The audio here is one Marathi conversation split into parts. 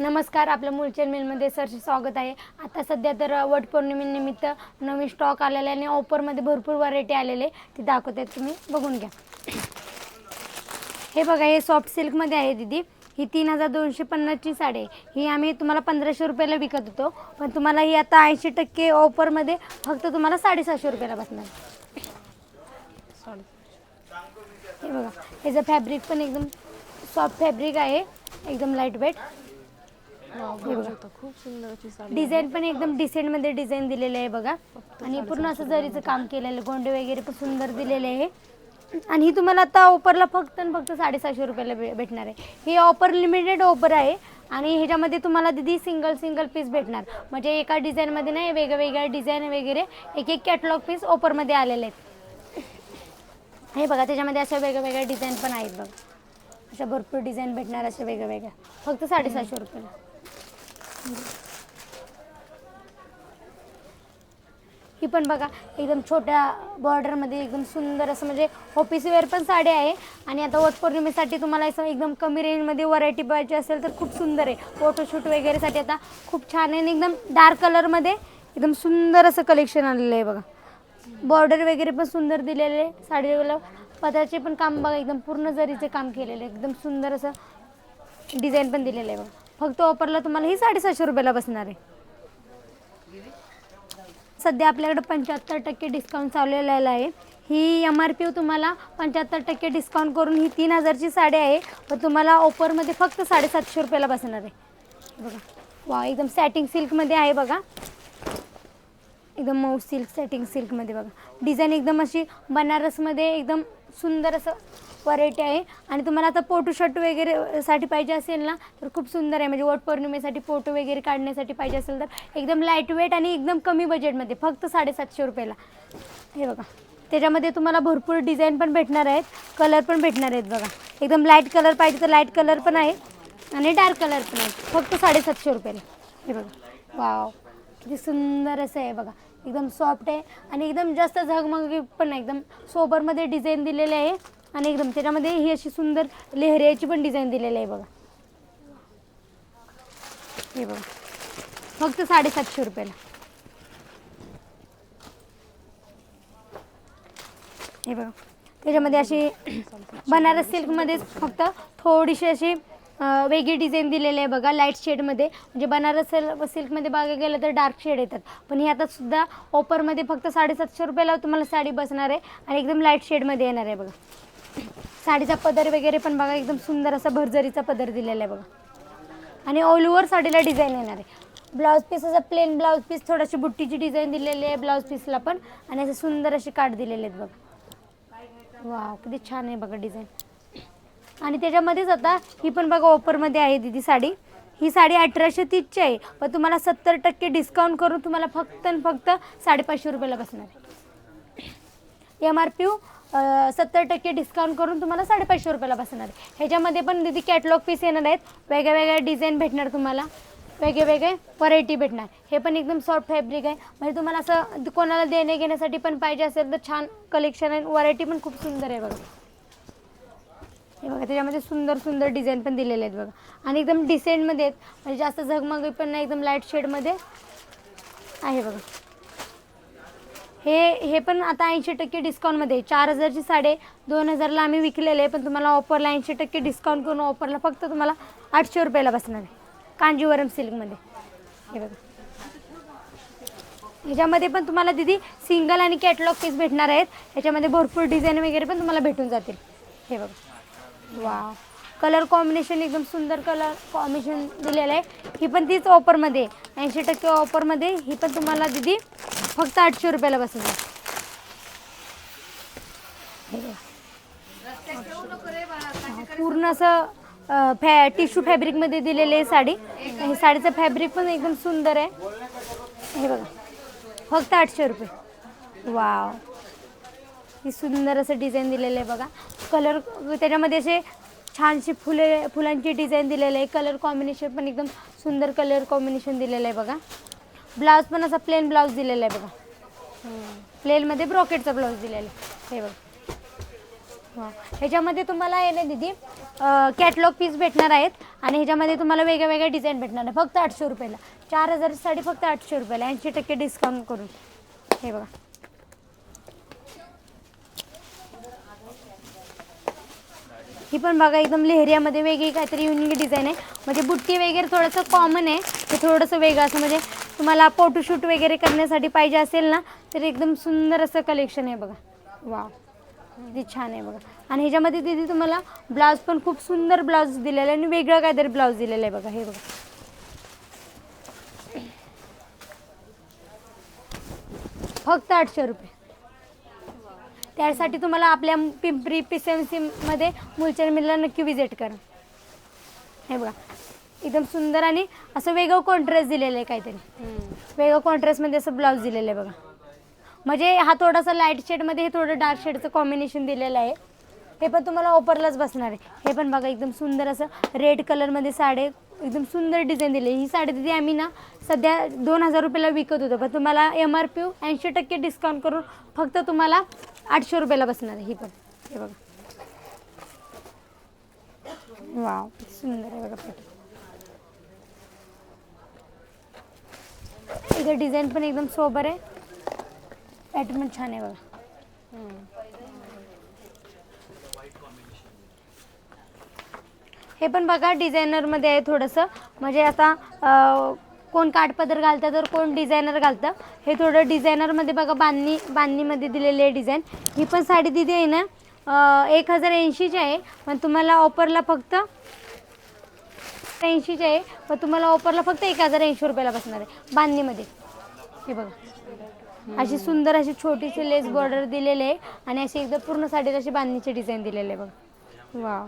नमस्कार, आपल्या मूळचंद मिलमध्ये सरचे स्वागत आहे. आता सध्या तर वटपौर्णिमेनिमित्त नवीन स्टॉक आलेला आहे आणि ऑफरमध्ये भरपूर व्हरायटी आलेले ते दाखवते, तुम्ही बघून घ्या. हे बघा, हे सॉफ्ट सिल्कमध्ये आहे दीदी. ही 3250ची साडी आहे. ही आम्ही तुम्हाला 1500 रुपयाला विकत होतो, पण तुम्हाला ही आता 80% ऑफरमध्ये फक्त तुम्हाला 750 रुपयाला बसणार. हे बघा, ह्याचं फॅब्रिक पण एकदम सॉफ्ट फॅब्रिक आहे, एकदम लाईट वेट. खूप सुंदर साडी. डिझाईन पण एकदम डिसेंटमध्ये डिझाईन दिलेलं आहे बघा, आणि पूर्ण असं जरीचं काम केलेलं, गोंडे वगैरे पण सुंदर दिलेले आहे. आणि ही तुम्हाला आता ऑफरला फक्त 750 रुपयाला भेटणार आहे. ही ऑफर लिमिटेड ऑफर आहे आणि ह्याच्यामध्ये तुम्हाला दीदी सिंगल पीस भेटणार. म्हणजे एका डिझाईनमध्ये नाही, वेगवेगळ्या डिझाईन वगैरे एक कॅटलॉग पीस ऑफरमध्ये आलेले आहेत. हे बघा, त्याच्यामध्ये अशा वेगवेगळ्या डिझाईन पण आहेत बघा. अशा भरपूर डिझाईन भेटणार, अशा वेगवेगळ्या, फक्त 750 रुपयाला. ही पण बघा, एकदम छोट्या बॉर्डरमध्ये एकदम सुंदर असं, म्हणजे ऑफिस वेअर पण साडी आहे. आणि आता वटपौर्णिमेसाठी तुम्हाला असं एकदम कमी रेंजमध्ये व्हरायटी पाहिजे असेल तर खूप सुंदर आहे. फोटोशूट वगैरेसाठी आता खूप छान आहे. आणि एकदम डार्क कलरमध्ये एकदम सुंदर असं कलेक्शन आलेलं आहे बघा. बॉर्डर वगैरे पण सुंदर दिलेले आहे. साडीला पदराचे पण काम बघा, एकदम पूर्ण जरीचे काम केलेले, एकदम सुंदर असं डिझाईन पण दिलेलं आहे बघा. फक्त ऑफरला तुम्हाला ही 750 रुपयाला बसणार आहे. सध्या आपल्याकडे 75% डिस्काउंट चाललेला आहे. ही MRP तुम्हाला 75% डिस्काउंट करून ही 3000ची साडी आहे, पण तुम्हाला ऑफरमध्ये फक्त 750 रुपयाला बसणार आहे. बघा, वा, एकदम सॅटिंग सिल्कमध्ये आहे बघा, एकदम मऊ सिल्क, सॅटिंग सिल्कमध्ये बघा. डिझाईन एकदम अशी बनारसमध्ये एकदम सुंदर असं व्हरायटी आहे. आणि तुम्हाला आता फोटोशूट वगैरे साठी पाहिजे असेल ना, तर खूप सुंदर आहे. म्हणजे वटपौर्णिमेसाठी फोटो वगैरे काढण्यासाठी पाहिजे असेल तर एकदम लाईट वेट आणि एकदम कमी बजेटमध्ये फक्त 750 रुपयाला. हे बघा, त्याच्यामध्ये तुम्हाला भरपूर डिझाईन पण भेटणार आहेत, कलर पण भेटणार आहेत बघा. एकदम लाईट कलर पाहिजे तर लाईट कलर पण आहे आणि डार्क कलर पण आहे, फक्त 750 रुपयाला. हे बघा, वाव, किती सुंदर असं आहे बघा. एकदम सॉफ्ट आहे आणि एकदम जास्त झगमगी पण नाही, एकदम सोबरमध्ये डिझाईन दिलेले आहे. आणि एकदम त्याच्यामध्ये ही अशी सुंदर लेहरियाची पण डिझाईन दिलेली आहे बघा. हे बघा, फक्त 750 रुपयाला. हे बघा, त्याच्यामध्ये अशी बनारस सिल्कमध्येच फक्त थोडीशी अशी वेगळी डिझाईन दिलेली आहे बघा, लाईट शेडमध्ये. म्हणजे बनारस सिल्कमध्ये बघायला गेलं तर डार्क शेड येतात, पण ही आता सुद्धा ऑफरमध्ये फक्त 750 रुपयाला तुम्हाला साडी बसणार आहे आणि एकदम लाईट शेडमध्ये येणार आहे बघा. साडीचा पदर वगैरे पण बघा, एकदम सुंदर असा भरजरीचा पदर दिलेला आहे बघा. आणि ऑल ओव्हर साडीला डिझाईन येणार आहे. ब्लाऊज पीस असा प्लेन ब्लाऊज पीस, थोडीशी बुट्टीची डिझाईन दिलेली आहे ब्लाऊज पीसला पण, आणि असे सुंदर असे काठ दिलेले आहेत बघा. वाव, किती छान आहे बघा डिझाईन. आणि त्याच्यामध्येच आता ही पण बघा ऑफरमध्ये आहे दीदी साडी. ही साडी 1830ची आहे, पण तुम्हाला 70% डिस्काउंट करून तुम्हाला फक्त 550 रुपयाला बसणार आहे. MRP 70% डिस्काउंट करून तुम्हाला 550 रुपयाला बसणार आहे. ह्याच्यामध्ये पण दीदी कॅटलॉग पीस येणार आहेत, वेगळ्या डिझाईन भेटणार तुम्हाला, वेगळे व्हरायटी भेटणार. हे पण एकदम सॉफ्ट फॅब्रिक आहे, म्हणजे तुम्हाला असं कोणाला देणे घेण्यासाठी पण पाहिजे असेल तर छान कलेक्शन आहे. व्हरायटी पण खूप सुंदर आहे बघा. हे बघा, त्याच्यामध्ये सुंदर डिझाईन पण दिलेले आहेत बघा. आणि एकदम डिसेंटमध्ये आहेत, म्हणजे जास्त झगमगी पण नाही, एकदम लाईट शेडमध्ये आहे बघा. हे पण आता 80% डिस्काउंटमध्ये. 4000ची साडी 2000ला आम्ही विकलेले आहे, पण तुम्हाला ऑफरला 80% डिस्काउंट करून ऑफरला फक्त तुम्हाला 800 रुपयाला बसणार आहे, कांजीवरम सिल्कमध्ये. हे बघा, ह्याच्यामध्ये पण तुम्हाला दीदी सिंगल आणि कॅटलॉग पीस भेटणार आहेत. ह्याच्यामध्ये भरपूर डिझाईन वगैरे पण तुम्हाला भेटून जातील. हे बघा, वा, कलर कॉम्बिनेशन एकदम सुंदर कलर कॉम्बिनेशन दिलेलं आहे. ही पण तीच ऑफरमध्ये 80% ऑफरमध्ये. ही पण तुम्हाला दीदी फक्त 800 रुपयाला बसणार. पूर्ण असं टिश्यू फॅब्रिकमध्ये दिलेली आहे साडी. ही साडीचं फॅब्रिक पण एकदम सुंदर आहे. हे बघा, फक्त 800 रुपये. वाव, ही सुंदर असं डिझाईन दिलेलं आहे बघा. कलर त्याच्यामध्ये असे छानशी फुलांची डिझाईन दिलेलं आहे. कलर कॉम्बिनेशन पण एकदम सुंदर कलर कॉम्बिनेशन दिलेलं आहे बघा. ब्लाऊज पण असा प्लेन ब्लाऊज दिलेला आहे बघा. प्लेनमध्ये ब्रॉकेटचा ब्लाऊज दिलेला आहे. हे बघा, वा. ह्याच्यामध्ये तुम्हाला आहे ना दीदी कॅटलॉग पीस भेटणार आहेत आणि ह्याच्यामध्ये तुम्हाला वेगळ्या वेगळ्या डिझाईन भेटणार आहे फक्त 800 रुपयाला. 4000 साडी फक्त 800 रुपयाला 80% डिस्काउंट करून. हे बघा ही पण बघा एकदम लेहरियामध्ये वेगळी काहीतरी युनिक डिझाईन आहे. म्हणजे बुट्टी वगैरे थोडंसं कॉमन आहे ते थोडंसं वेगळं असं म्हणजे तुम्हाला फोटोशूट वगैरे करण्यासाठी पाहिजे असेल ना तर एकदम सुंदर असं कलेक्शन आहे बघा. वा किती छान आहे बघा. आणि ह्याच्यामध्ये दीदी तुम्हाला ब्लाऊज पण खूप सुंदर ब्लाऊज दिलेला आहे आणि वेगळं काहीतरी ब्लाऊज दिलेलं आहे बघा. हे बघा फक्त 800 रुपये. त्यासाठी तुम्हाला आपल्या पिंपरी PCMCमध्ये मुलचंद मिलला नक्की विजिट करा. हे बघा एकदम सुंदर आणि असं वेगळं कॉन्ट्रास्ट दिलेलं आहे काहीतरी वेगळं कॉन्ट्रास्टमध्ये असं ब्लाऊज दिलेलं आहे बघा. म्हणजे हा थोडासा लाईट शेडमध्ये हे थोडं डार्क शेडचं कॉम्बिनेशन दिलेलं आहे. हे पण तुम्हाला ऑफरलाच बसणार आहे. हे पण बघा एकदम सुंदर असं रेड कलरमध्ये साडी एकदम सुंदर डिझाईन दिली. ही साडी दिदी आम्ही ना सध्या 2000 रुपयाला विकत होतो पण तुम्हाला MRP 80% डिस्काउंट करून फक्त तुम्हाला 800 रुपयाला बसणार आहे. ही पण हे बघा वाव सुंदर आहे बघा पॅटर्न. इथं डिझाईन पण एकदम सोबर आहे. पॅटर्न पण छान आहे बघा. हे पण बघा डिझायनरमध्ये आहे थोडंसं म्हणजे आता कोण काठपदर घालतं तर कोण डिझायनर घालतं. हे थोडं डिझायनरमध्ये बघा बांधणीमध्ये दिलेली आहे डिझाईन. ही पण साडी दिदी आहे ना 1080ची आहे पण तुम्हाला ऑफरला फक्त 80ची आहे पण तुम्हाला ऑफरला फक्त 1080 रुपयाला बसणार आहे बांधणीमध्ये. हे बघा अशी सुंदर अशी छोटीशी लेस बॉर्डर दिलेले आहे आणि अशी एकदम पूर्ण साडीत अशी बांधणीची डिझाईन दिलेली आहे बघा. वा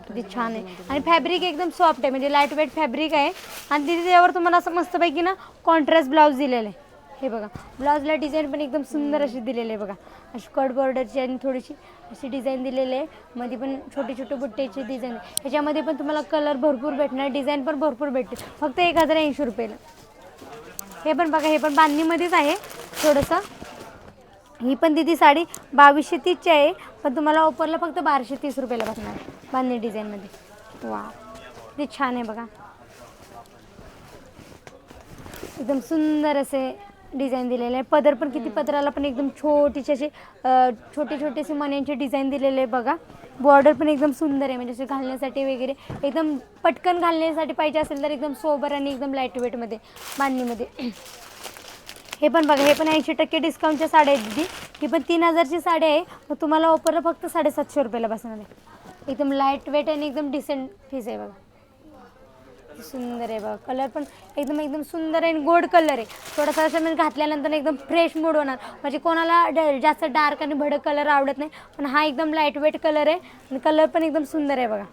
किती छान आहे. आणि फॅब्रिक एकदम सॉफ्ट आहे म्हणजे लाईट वेट फॅब्रिक आहे. आणि तिथे त्यावर तुम्हाला असं मस्तपैकी ना कॉन्ट्रास्ट ब्लाऊज दिलेलं आहे. हे बघा ब्लाऊजला डिझाईन पण एकदम सुंदर अशी दिलेली आहे बघा. अशी कट बॉर्डरची आणि थोडीशी अशी डिझाईन दिलेली आहे. मध्ये पण छोटी छोटी बुट्ट्याची डिझाईन. ह्याच्यामध्ये पण तुम्हाला कलर भरपूर भेटणार डिझाईन पण भरपूर भेटते फक्त 1080 रुपयाला. हे पण बघा हे पण बांधणीमध्येच आहे थोडंसं. ही पण दिदी साडी 2230ची आहे पण तुम्हाला ऑफरला फक्त 1230 रुपयाला बसणार बांधणी डिझाईनमध्ये. वा किती छान आहे बघा एकदम सुंदर असे डिझाईन दिलेले आहे. पदर पण किती पदराला पण एकदम छोटीशी अशी छोटी छोटीशी मण्यांची डिझाईन दिलेले आहे बघा. बॉर्डर पण एकदम सुंदर आहे म्हणजे असे घालण्यासाठी वगैरे एकदम पटकन घालण्यासाठी पाहिजे असेल तर एकदम सोबर आणि एकदम लाईट वेटमध्ये बांधणीमध्ये. हे पण बघा हे पण 80% डिस्काउंटच्या साड्या आहेत दीदी. ही पण 3000ची साडी आहे मग तुम्हाला ऑफरला फक्त 750 रुपयाला बसणार आहे. एकदम लाईट वेट आणि एकदम डिसेंट पीस आहे बघा. सुंदर आहे बघा कलर पण एकदम एकदम सुंदर आहे आणि गोल्ड कलर आहे. थोडासा असं म्हणजे घातल्यानंतर एकदम फ्रेश मूड होणार म्हणजे कोणाला जास्त डार्क आणि भडक कलर आवडत नाही पण हा एकदम लाईट वेट कलर आहे आणि कलर पण एकदम सुंदर आहे बघा.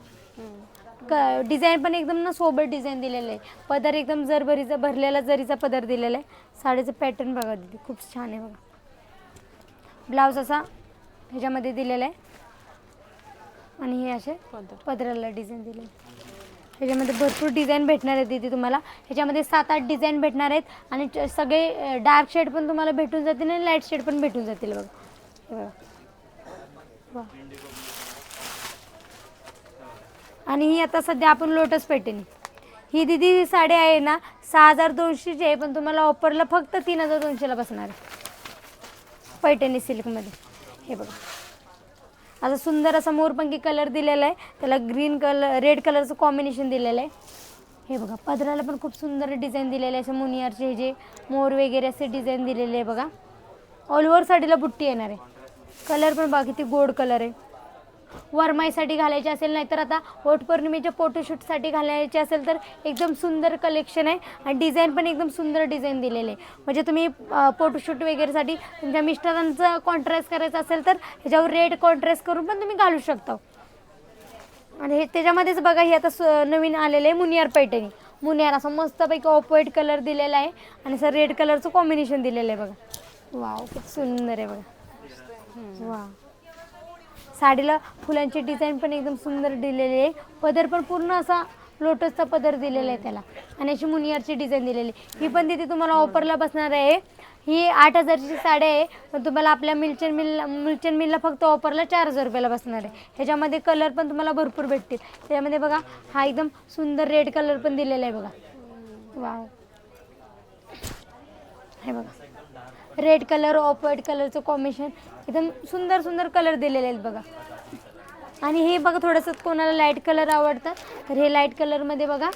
डिझाईन पण एकदम ना सोबत डिझाईन दिलेलं आहे. पदर एकदम जरभरीचा भरलेला जरीचा पदर दिलेला आहे. साडीचं पॅटर्न बघा दीदी खूप छान आहे बघा. ब्लाऊज असा ह्याच्यामध्ये दिलेला आहे आणि हे असे पदराला डिझाईन दिलेली. ह्याच्यामध्ये भरपूर डिझाईन भेटणार आहेत दीदी तुम्हाला. ह्याच्यामध्ये 7-8 डिझाईन भेटणार आहेत आणि सगळे डार्क शेड पण तुम्हाला भेटून जातील आणि लाईट शेड पण भेटून जातील बघा. हे बघा वा. आणि ही आता सध्या आपण लोटस पॅटर्न ही दीदी साडी आहे ना 6200ची आहे पण तुम्हाला ऑफरला फक्त 3200ला बसणार आहे पैठणी सिल्कमध्ये. हे बघा असं सुंदर असा मोरपंखी कलर दिलेला आहे त्याला ग्रीन कलर रेड कलरचं कॉम्बिनेशन दिलेलं आहे. हे बघा पदराला पण खूप सुंदर डिझाईन दिलेलं आहे. असं मुनियारचे हे जे मोर वगैरे असे डिझाईन दिलेले आहे बघा. ऑल ओव्हर साडीला बुट्टी येणार आहे. कलर पण बघा किती गोड कलर आहे. वरमाईसाठी घालायचे असेल नाही तर आता वटपौर्णिमेच्या फोटोशूटसाठी घालायचे असेल तर एकदम सुंदर कलेक्शन आहे आणि डिझाईन पण एकदम सुंदर डिझाईन दिलेले आहे. म्हणजे तुम्ही फोटोशूट वगैरेसाठी तुमच्या मिस्टरांचं कॉन्ट्रास्ट करायचं असेल तर ह्याच्यावर रेड कॉन्ट्रास्ट करून पण तुम्ही घालू शकता. आणि हे त्याच्यामध्येच बघा हे आता नवीन आलेलं आहे मुनियार पैठणी. मुनियार असं मस्तपैकी ऑफ व्हाईट कलर दिलेला आहे आणि असं रेड कलरचं कॉम्बिनेशन दिलेलं आहे बघा. वाव खूप सुंदर आहे बघा. वा साडीला फुलांची डिझाईन पण एकदम सुंदर दिलेली आहे. पदर पण पूर्ण असा लोटसचा पदर दिलेला आहे त्याला आणि अशी मुनियारची डिझाईन दिलेली. ही पण तिथे तुम्हाला ऑफरला बसणार आहे. ही 8,000ची साडी आहे, पण तुम्हाला आपल्या मिलचंद मिलला फक्त ऑफरला 4,000 रुपयाला बसणार आहे. ह्याच्यामध्ये कलर पण तुम्हाला भरपूर भेटतील. त्याच्यामध्ये बघा हा एकदम सुंदर रेड कलर पण दिलेला आहे बघा. वाव, हे बघा रेड कलर ऑफ व्हाईट कलरचं कॉम्बिनेशन एकदम सुंदर सुंदर कलर दिलेले आहेत बघा. आणि हे बघा थोडंसं कोणाला लाईट कलर आवडतात तर हे लाईट कलरमध्ये बघा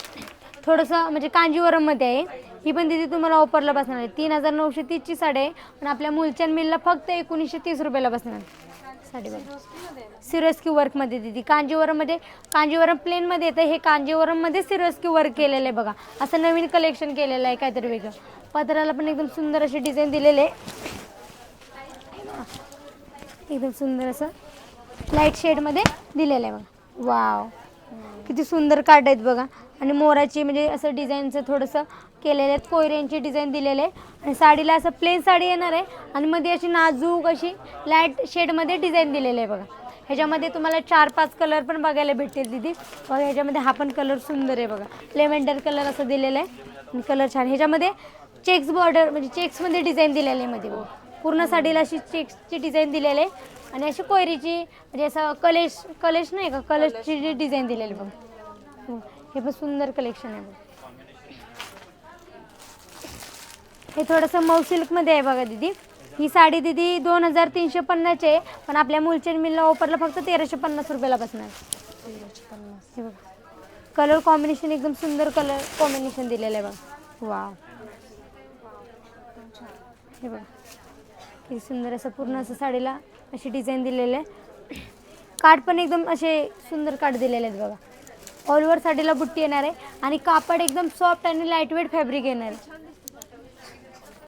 थोडंसं म्हणजे कांजीवरममध्ये आहे. ही पण तिथे तुम्हाला ऑफरला बसणार आहे. 3,930ची साडी आहे, पण आपल्या मुलचंद मिलला फक्त 1,930 रुपयाला बसणार साडी बघा. सिरोस्की वर्कमध्ये दिली कांजीवरममध्ये. कांजीवरम प्लेनमध्ये येतं, हे कांजीवरममध्ये सिरोस्की वर्क केलेलं आहे बघा. असं नवीन कलेक्शन केलेलं आहे काहीतरी वेगळं. पदराला पण एकदम सुंदर अशी डिझाईन दिलेले आहे, एकदम सुंदर असं लाईट शेडमध्ये दिलेलं आहे बघा. वाव, किती सुंदर कार्ड आहेत बघा. आणि मोराची म्हणजे असं डिझाईनचं थोडंसं केलेलं आहे, कोयऱ्यांची डिझाईन दिलेलं आहे. आणि साडीला असं प्लेन साडी येणार आहे आणि मध्ये अशी नाजूक अशी लाईट शेडमध्ये डिझाईन दिलेलं आहे बघा. ह्याच्यामध्ये तुम्हाला 4-5 कलर पण बघायला भेटतील दिदी बघा. ह्याच्यामध्ये हा पण कलर सुंदर आहे बघा, लेव्हेंडर कलर असं दिलेलं आहे आणि कलर छान. ह्याच्यामध्ये चेक्स बॉर्डर म्हणजे चेक्समध्ये डिझाईन दिलेली आहे मध्ये बघा. पूर्ण साडीला अशी चेक्सची डिझाईन दिलेली आहे आणि अशी कोयरीची म्हणजे असं कलेश नाही का, कलशची जी डिझाईन दिलेली बघा. हे पण सुंदर कलेक्शन आहे बघा. हे थोडंसं मऊ सिल्कमध्ये आहे बघा दीदी. ही साडी दीदी 2,350 आहे, पण आपल्या मुलचंद मिलला ऑफरला फक्त 1,350 रुपयाला बसणार. हे बघा कलर कॉम्बिनेशन एकदम सुंदर कलर कॉम्बिनेशन दिलेलं आहे बघा. वा, हे बघा किती सुंदर असं पूर्ण असं साडीला अशी डिझाईन दिलेलं आहे. काठ पण एकदम असे सुंदर काठ दिलेले आहेत बघा. ऑल ओव्हर साडीला बुट्टी येणार आहे आणि कापड एकदम सॉफ्ट आणि लाईटवेट फॅब्रिक येणार आहे.